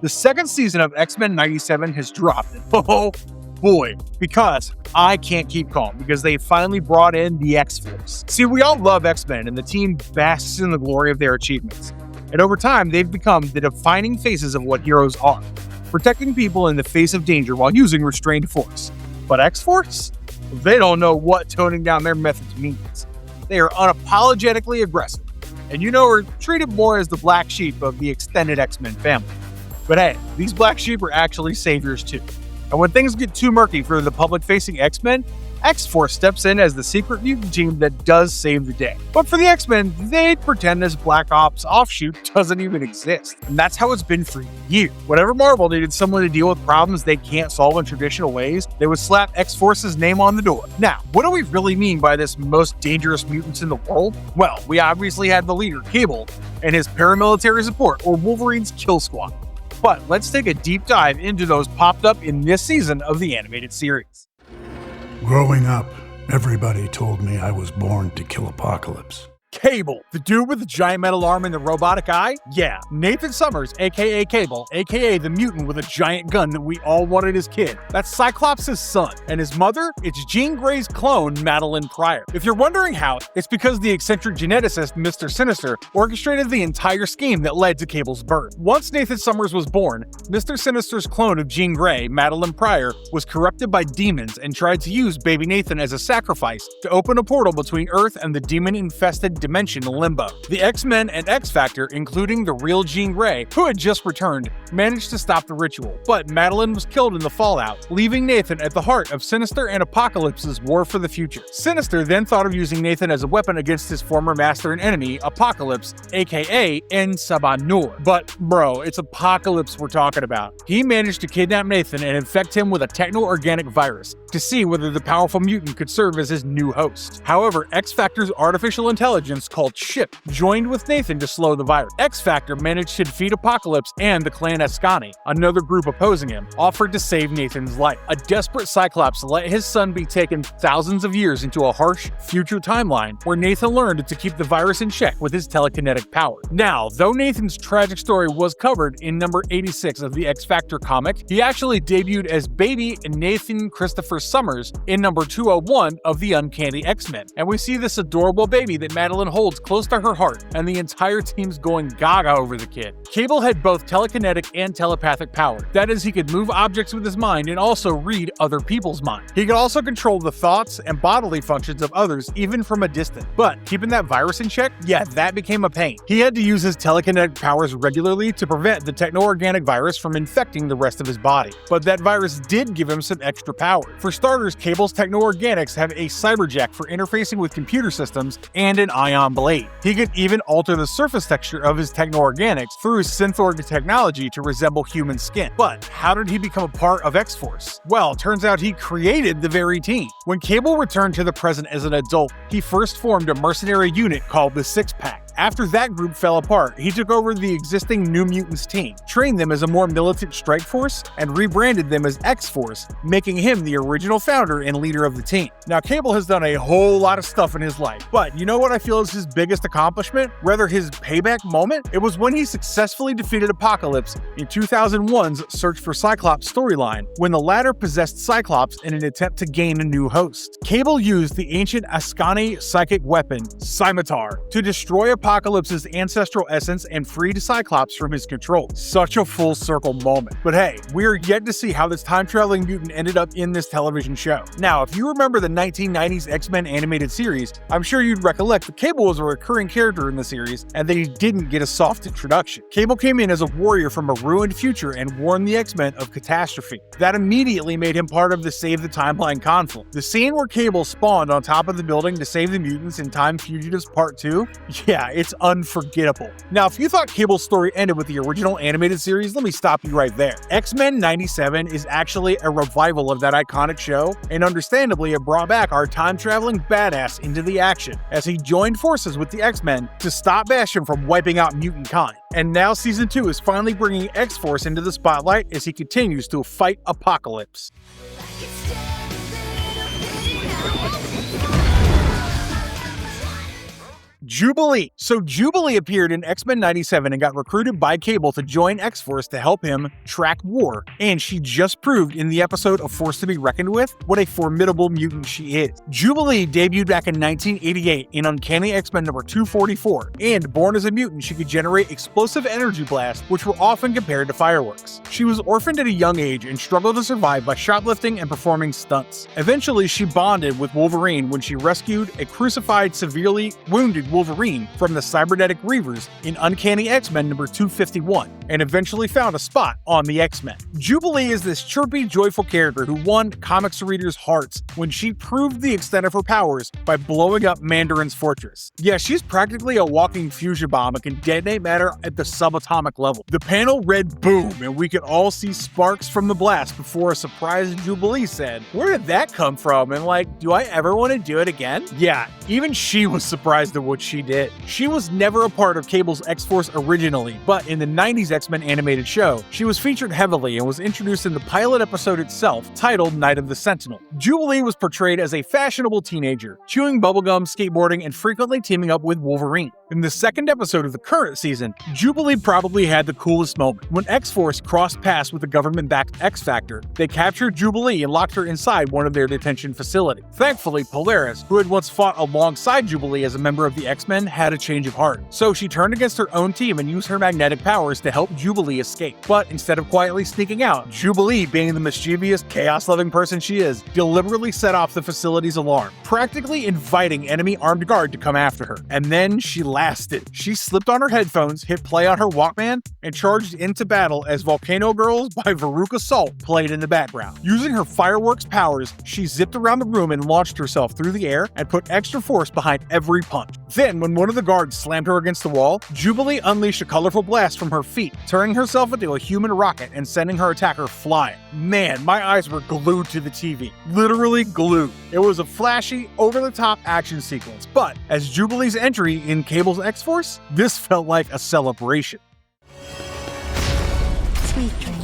The second season of X-Men 97 has dropped. Oh boy, because I can't keep calm because they finally brought in the X-Force. See, we all love X-Men and the team basks in the glory of their achievements. And over time, they've become the defining faces of what heroes are, protecting people in the face of danger while using restrained force. But X-Force? They don't know what toning down their methods means. They are unapologetically aggressive, and are treated more as the black sheep of the extended X-Men family. But hey, these black sheep are actually saviors too. And when things get too murky for the public-facing X-Men, X-Force steps in as the secret mutant team that does save the day. But for the X-Men, they'd pretend this Black Ops offshoot doesn't even exist. And that's how it's been for years. Whenever Marvel needed someone to deal with problems they can't solve in traditional ways, they would slap X-Force's name on the door. Now, what do we really mean by this most dangerous mutants in the world? Well, we obviously had the leader, Cable, and his paramilitary support, or Wolverine's Kill Squad. But let's take a deep dive into those popped up in this season of the animated series. Growing up, everybody told me I was born to kill Apocalypse. Cable, the dude with the giant metal arm and the robotic eye? Yeah, Nathan Summers, aka Cable, aka the mutant with a giant gun that we all wanted as kids. That's Cyclops' son. And his mother? It's Jean Grey's clone, Madeline Pryor. If you're wondering how, it's because the eccentric geneticist, Mr. Sinister, orchestrated the entire scheme that led to Cable's birth. Once Nathan Summers was born, Mr. Sinister's clone of Jean Grey, Madeline Pryor, was corrupted by demons and tried to use baby Nathan as a sacrifice to open a portal between Earth and the demon-infested dimension Limbo. The X-Men and X-Factor, including the real Jean Grey, who had just returned, managed to stop the ritual, but Madeline was killed in the fallout, leaving Nathan at the heart of Sinister and Apocalypse's war for the future. Sinister then thought of using Nathan as a weapon against his former master and enemy, Apocalypse, aka En-Sabah-Nur. But bro, it's Apocalypse we're talking about. He managed to kidnap Nathan and infect him with a techno-organic virus to see whether the powerful mutant could serve as his new host. However, X-Factor's artificial intelligence called SHIP joined with Nathan to slow the virus. X-Factor managed to defeat Apocalypse, and the clan Ascani, another group opposing him, offered to save Nathan's life. A desperate Cyclops let his son be taken thousands of years into a harsh future timeline where Nathan learned to keep the virus in check with his telekinetic power. Now, though Nathan's tragic story was covered in number 86 of the X-Factor comic, he actually debuted as baby Nathan Christopher Summers in number 201 of the Uncanny X-Men. And we see this adorable baby that Madeline holds close to her heart, and the entire team's going gaga over the kid. Cable had both telekinetic and telepathic power. That is, he could move objects with his mind and also read other people's minds. He could also control the thoughts and bodily functions of others, even from a distance. But keeping that virus in check, yeah, that became a pain. He had to use his telekinetic powers regularly to prevent the techno-organic virus from infecting the rest of his body. But that virus did give him some extra power. For starters, Cable's techno-organics have a cyberjack for interfacing with computer systems and an ion blade. He could even alter the surface texture of his techno-organics through his synth-org technology to resemble human skin. But how did he become a part of X-Force? Well, turns out he created the very team. When Cable returned to the present as an adult, he first formed a mercenary unit called the Six Pack. After that group fell apart, he took over the existing New Mutants team, trained them as a more militant strike force, and rebranded them as X-Force, making him the original founder and leader of the team. Now, Cable has done a whole lot of stuff in his life, but you know what I feel is his biggest accomplishment? Rather, his payback moment? It was when he successfully defeated Apocalypse in 2001's Search for Cyclops storyline, when the latter possessed Cyclops in an attempt to gain a new host. Cable used the ancient Ascani psychic weapon, Scimitar, to destroy Apocalypse's ancestral essence and freed Cyclops from his control. Such a full circle moment. But hey, we're yet to see how this time-traveling mutant ended up in this television show. Now, if you remember the 1990s X-Men animated series, I'm sure you'd recollect that Cable was a recurring character in the series and that he didn't get a soft introduction. Cable came in as a warrior from a ruined future and warned the X-Men of catastrophe. That immediately made him part of the Save the Timeline conflict. The scene where Cable spawned on top of the building to save the mutants in Time Fugitives Part 2? Yeah, it's unforgettable. Now, if you thought Cable's story ended with the original animated series, let me stop you right there. X-Men 97 is actually a revival of that iconic show, and understandably it brought back our time-traveling badass into the action, as he joined forces with the X-Men to stop Bastion from wiping out mutant kind. And now Season 2 is finally bringing X-Force into the spotlight as he continues to fight Apocalypse. Jubilee. So Jubilee appeared in X-Men 97 and got recruited by Cable to join X-Force to help him track war, and she just proved in the episode A Force to be Reckoned With what a formidable mutant she is. Jubilee debuted back in 1988 in Uncanny X-Men number 244, and born as a mutant, she could generate explosive energy blasts, which were often compared to fireworks. She was orphaned at a young age and struggled to survive by shoplifting and performing stunts. Eventually, she bonded with Wolverine when she rescued a crucified, severely wounded Wolverine from the cybernetic Reavers in Uncanny X-Men number 251, and eventually found a spot on the X-Men. Jubilee is this chirpy, joyful character who won comics readers' hearts when she proved the extent of her powers by blowing up Mandarin's fortress. Yeah, she's practically a walking fusion bomb and can detonate matter at the subatomic level. The panel read boom, and we could all see sparks from the blast before a surprised Jubilee said, "Where did that come from? And like, do I ever want to do it again?" Yeah, even she was surprised at what she did. She was never a part of Cable's X-Force originally, but in the 90s X-Men animated show, she was featured heavily and was introduced in the pilot episode itself, titled Night of the Sentinel. Jubilee was portrayed as a fashionable teenager, chewing bubblegum, skateboarding, and frequently teaming up with Wolverine. In the second episode of the current season, Jubilee probably had the coolest moment. When X-Force crossed paths with the government-backed X-Factor, they captured Jubilee and locked her inside one of their detention facilities. Thankfully, Polaris, who had once fought alongside Jubilee as a member of the X-Men, had a change of heart. So she turned against her own team and used her magnetic powers to help Jubilee escape. But instead of quietly sneaking out, Jubilee, being the mischievous, chaos-loving person she is, deliberately set off the facility's alarm, practically inviting enemy armed guard to come after her. And then she lasted. She slipped on her headphones, hit play on her Walkman, and charged into battle as Volcano Girls by Veruca Salt played in the background. Using her fireworks powers, she zipped around the room and launched herself through the air and put extra force behind every punch. Then, when one of the guards slammed her against the wall, Jubilee unleashed a colorful blast from her feet, turning herself into a human rocket and sending her attacker flying. Man, my eyes were glued to the TV. Literally glued. It was a flashy, over-the-top action sequence, but as Jubilee's entry in Cable's X-Force, this felt like a celebration. Sweet dreams.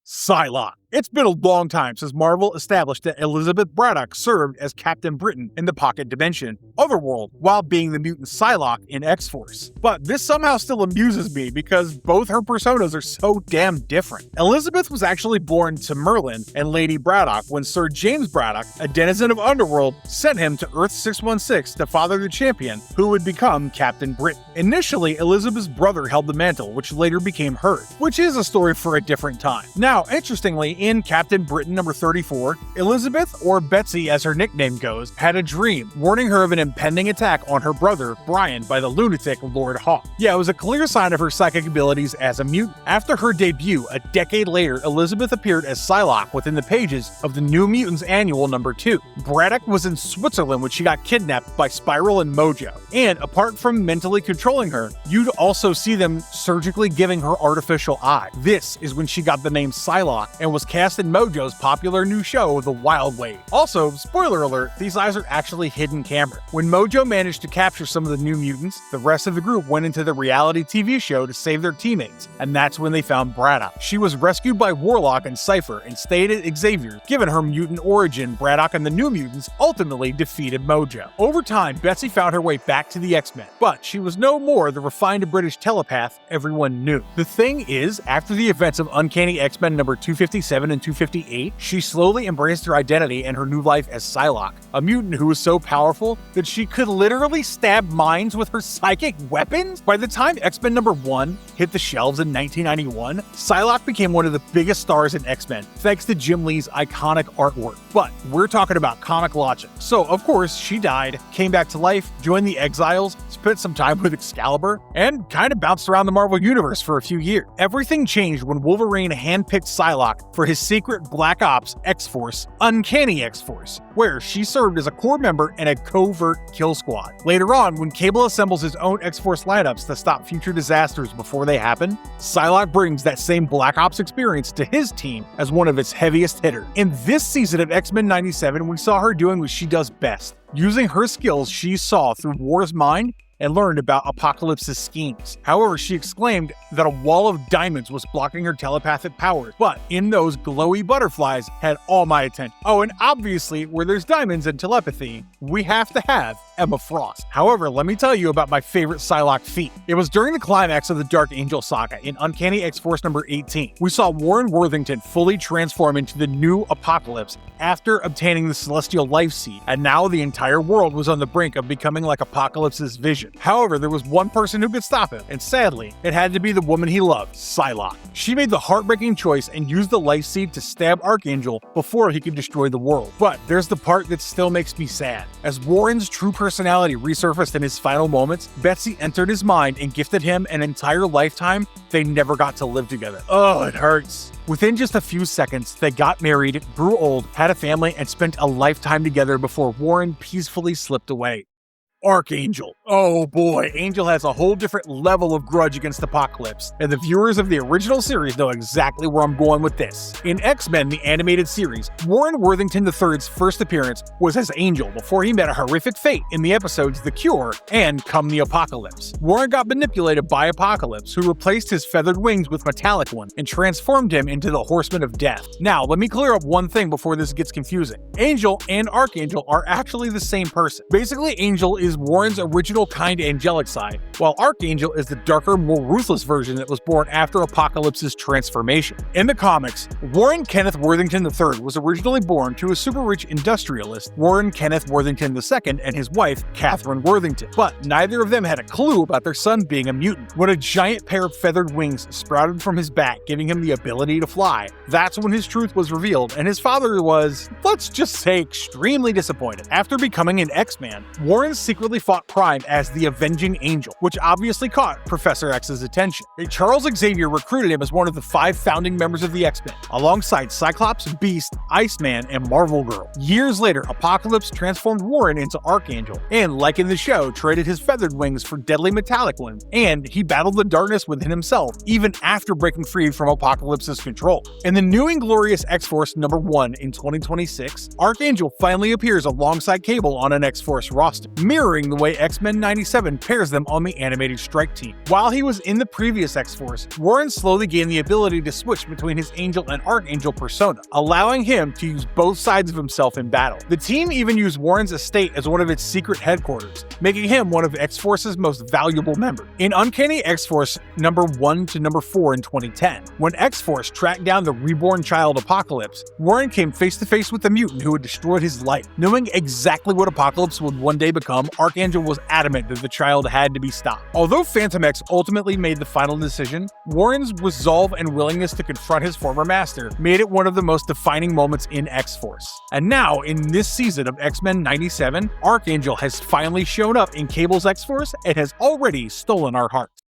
Psylocke. It's been a long time since Marvel established that Elizabeth Braddock served as Captain Britain in the Pocket Dimension, Otherworld, while being the mutant Psylocke in X-Force. But this somehow still amuses me because both her personas are so damn different. Elizabeth was actually born to Merlin and Lady Braddock when Sir James Braddock, a denizen of Underworld, sent him to Earth 616 to father the champion who would become Captain Britain. Initially, Elizabeth's brother held the mantle, which later became hers, which is a story for a different time. Now, interestingly, in Captain Britain number 34, Elizabeth, or Betsy as her nickname goes, had a dream warning her of an impending attack on her brother, Brian, by the lunatic Lord Hawk. Yeah, it was a clear sign of her psychic abilities as a mutant. After her debut, a decade later, Elizabeth appeared as Psylocke within the pages of the New Mutants Annual number 2. Braddock was in Switzerland when she got kidnapped by Spiral and Mojo. And apart from mentally controlling her, you'd also see them surgically giving her artificial eye. This is when she got the name Psylocke and was cast in Mojo's popular new show, The Wild Wave. Also, spoiler alert, these eyes are actually hidden camera. When Mojo managed to capture some of the New Mutants, the rest of the group went into the reality TV show to save their teammates, and that's when they found Braddock. She was rescued by Warlock and Cypher and stayed at Xavier's. Given her mutant origin, Braddock and the New Mutants ultimately defeated Mojo. Over time, Betsy found her way back to the X-Men, but she was no more the refined British telepath everyone knew. The thing is, after the events of Uncanny X-Men number 257 and 258, she slowly embraced her identity and her new life as Psylocke, a mutant who was so powerful that she could literally stab minds with her psychic weapons. By the time X-Men number 1 hit the shelves in 1991, Psylocke became one of the biggest stars in X-Men, thanks to Jim Lee's iconic artwork. But we're talking about comic logic. So, of course, she died, came back to life, joined the Exiles, spent some time with Excalibur, and kind of bounced around the Marvel Universe for a few years. Everything changed when Wolverine handpicked Psylocke for his secret Black Ops X-Force, Uncanny X-Force, where she served as a core member in a covert kill squad. Later on, when Cable assembles his own X-Force lineups to stop future disasters before they happen, Psylocke brings that same Black Ops experience to his team as one of its heaviest hitters. In this season of X-Men 97, we saw her doing what she does best, using her skills she saw through War's mind and learned about Apocalypse's schemes. However, she exclaimed that a wall of diamonds was blocking her telepathic powers, but in those glowy butterflies had all my attention. Oh, and obviously, where there's diamonds and telepathy, we have to have Emma Frost. However, let me tell you about my favorite Psylocke feat. It was during the climax of the Dark Angel saga in Uncanny X-Force number 18. We saw Warren Worthington fully transform into the new Apocalypse after obtaining the Celestial Life Seed, and now the entire world was on the brink of becoming like Apocalypse's vision. However, there was one person who could stop him, and sadly, it had to be the woman he loved, Psylocke. She made the heartbreaking choice and used the Life Seed to stab Archangel before he could destroy the world. But there's the part that still makes me sad. As Warren's true personality resurfaced in his final moments, Betsy entered his mind and gifted him an entire lifetime they never got to live together. Oh, it hurts. Within just a few seconds, they got married, grew old, had a family, and spent a lifetime together before Warren peacefully slipped away. Archangel. Oh boy, Angel has a whole different level of grudge against Apocalypse, and the viewers of the original series know exactly where I'm going with this. In X-Men, the animated series, Warren Worthington III's first appearance was as Angel before he met a horrific fate in the episodes The Cure and Come the Apocalypse. Warren got manipulated by Apocalypse, who replaced his feathered wings with metallic ones and transformed him into the Horseman of Death. Now, let me clear up one thing before this gets confusing. Angel and Archangel are actually the same person. Basically, Angel is Warren's original kind angelic side, while Archangel is the darker, more ruthless version that was born after Apocalypse's transformation. In the comics, Warren Kenneth Worthington III was originally born to a super-rich industrialist, Warren Kenneth Worthington II, and his wife, Catherine Worthington, but neither of them had a clue about their son being a mutant. When a giant pair of feathered wings sprouted from his back, giving him the ability to fly, that's when his truth was revealed, and his father was, let's just say, extremely disappointed. After becoming an X-Man, Warren secretly fought crime as the Avenging Angel, which obviously caught Professor X's attention. Charles Xavier recruited him as one of the 5 founding members of the X-Men, alongside Cyclops, Beast, Iceman, and Marvel Girl. Years later, Apocalypse transformed Warren into Archangel, and like in the show, traded his feathered wings for deadly metallic ones, and he battled the darkness within himself, even after breaking free from Apocalypse's control. In the new Inglorious X-Force number 1 in 2026, Archangel finally appears alongside Cable on an X-Force roster, mirroring the way X-Men 97 pairs them on the animated strike team. While he was in the previous X-Force, Warren slowly gained the ability to switch between his Angel and Archangel persona, allowing him to use both sides of himself in battle. The team even used Warren's estate as one of its secret headquarters, making him one of X-Force's most valuable members. In Uncanny X-Force number 1 to number 4 in 2010, when X-Force tracked down the reborn child Apocalypse, Warren came face to face with the mutant who had destroyed his life. Knowing exactly what Apocalypse would one day become, Archangel was adamant that the child had to be stopped. Although Phantom X ultimately made the final decision, Warren's resolve and willingness to confront his former master made it one of the most defining moments in X-Force. And now, in this season of X-Men 97, Archangel has finally shown up in Cable's X-Force and has already stolen our hearts.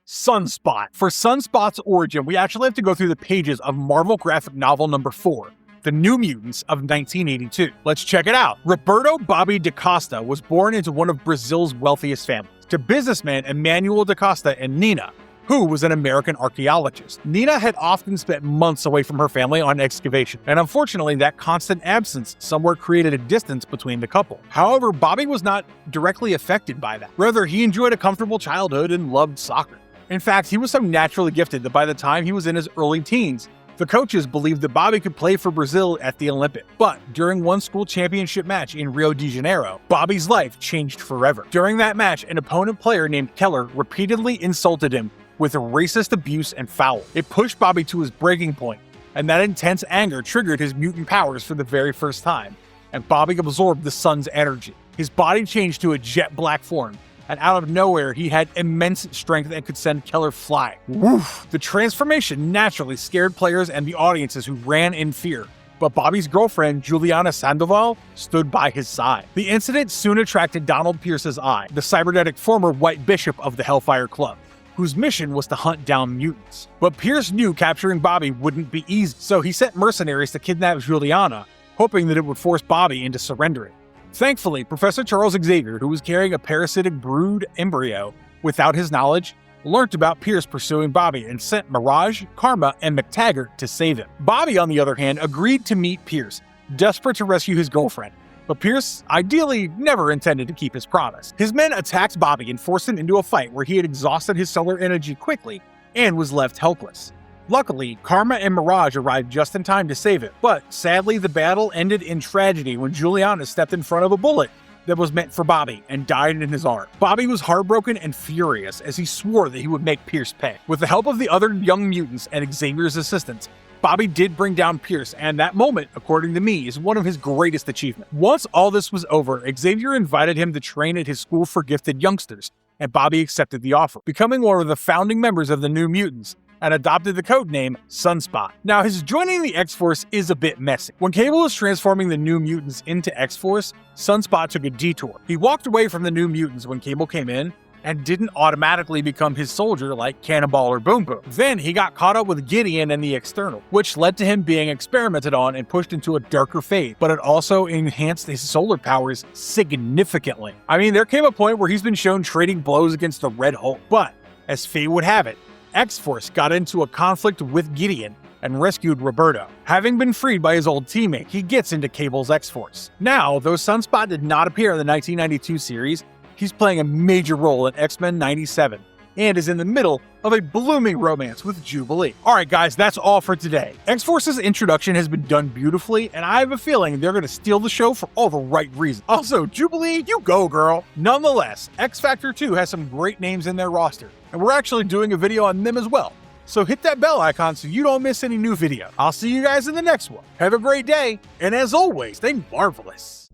Sunspot. For Sunspot's origin, we actually have to go through the pages of Marvel graphic novel number 4, The New Mutants of 1982. Let's check it out. Roberto Bobby da Costa was born into one of Brazil's wealthiest families, to businessman Emmanuel da Costa and Nina, who was an American archaeologist. Nina had often spent months away from her family on excavation, and unfortunately that constant absence somewhere created a distance between the couple. However, Bobby was not directly affected by that. Rather, he enjoyed a comfortable childhood and loved soccer. In fact, he was so naturally gifted that by the time he was in his early teens, the coaches believed that Bobby could play for Brazil at the Olympics. But during one school championship match in Rio de Janeiro, Bobby's life changed forever. During that match, an opponent player named Keller repeatedly insulted him with racist abuse and foul. It pushed Bobby to his breaking point, and that intense anger triggered his mutant powers for the very first time, and Bobby absorbed the sun's energy. His body changed to a jet black form, and out of nowhere, he had immense strength and could send Keller flying. Woof! The transformation naturally scared players and the audiences who ran in fear, but Bobby's girlfriend, Juliana Sandoval, stood by his side. The incident soon attracted Donald Pierce's eye, the cybernetic former White Bishop of the Hellfire Club, whose mission was to hunt down mutants. But Pierce knew capturing Bobby wouldn't be easy, so he sent mercenaries to kidnap Juliana, hoping that it would force Bobby into surrendering. Thankfully, Professor Charles Xavier, who was carrying a parasitic brood embryo without his knowledge, learned about Pierce pursuing Bobby and sent Mirage, Karma, and McTaggart to save him. Bobby, on the other hand, agreed to meet Pierce, desperate to rescue his girlfriend. But Pierce ideally never intended to keep his promise. His men attacked Bobby and forced him into a fight where he had exhausted his solar energy quickly and was left helpless. Luckily, Karma and Mirage arrived just in time to save him, but sadly the battle ended in tragedy when Juliana stepped in front of a bullet that was meant for Bobby and died in his arm. Bobby was heartbroken and furious as he swore that he would make Pierce pay. With the help of the other young mutants and Xavier's assistance, Bobby did bring down Pierce, and that moment, according to me, is one of his greatest achievements. Once all this was over, Xavier invited him to train at his school for gifted youngsters, and Bobby accepted the offer, becoming one of the founding members of the New Mutants, and adopted the codename Sunspot. Now, his joining the X-Force is a bit messy. When Cable was transforming the New Mutants into X-Force, Sunspot took a detour. He walked away from the New Mutants when Cable came in, and didn't automatically become his soldier like Cannonball or Boom Boom. Then he got caught up with Gideon and the External, which led to him being experimented on and pushed into a darker fate, but it also enhanced his solar powers significantly. I mean, there came a point where he's been shown trading blows against the Red Hulk, but as fate would have it, X-Force got into a conflict with Gideon and rescued Roberto. Having been freed by his old teammate, he gets into Cable's X-Force. Now, though Sunspot did not appear in the 1992 series, he's playing a major role in X-Men 97 and is in the middle of a blooming romance with Jubilee. Alright guys, that's all for today. X-Force's introduction has been done beautifully, and I have a feeling they're going to steal the show for all the right reasons. Also, Jubilee, you go girl! Nonetheless, X-Factor 2 has some great names in their roster, and we're actually doing a video on them as well. So hit that bell icon so you don't miss any new video. I'll see you guys in the next one. Have a great day, and as always, stay marvelous.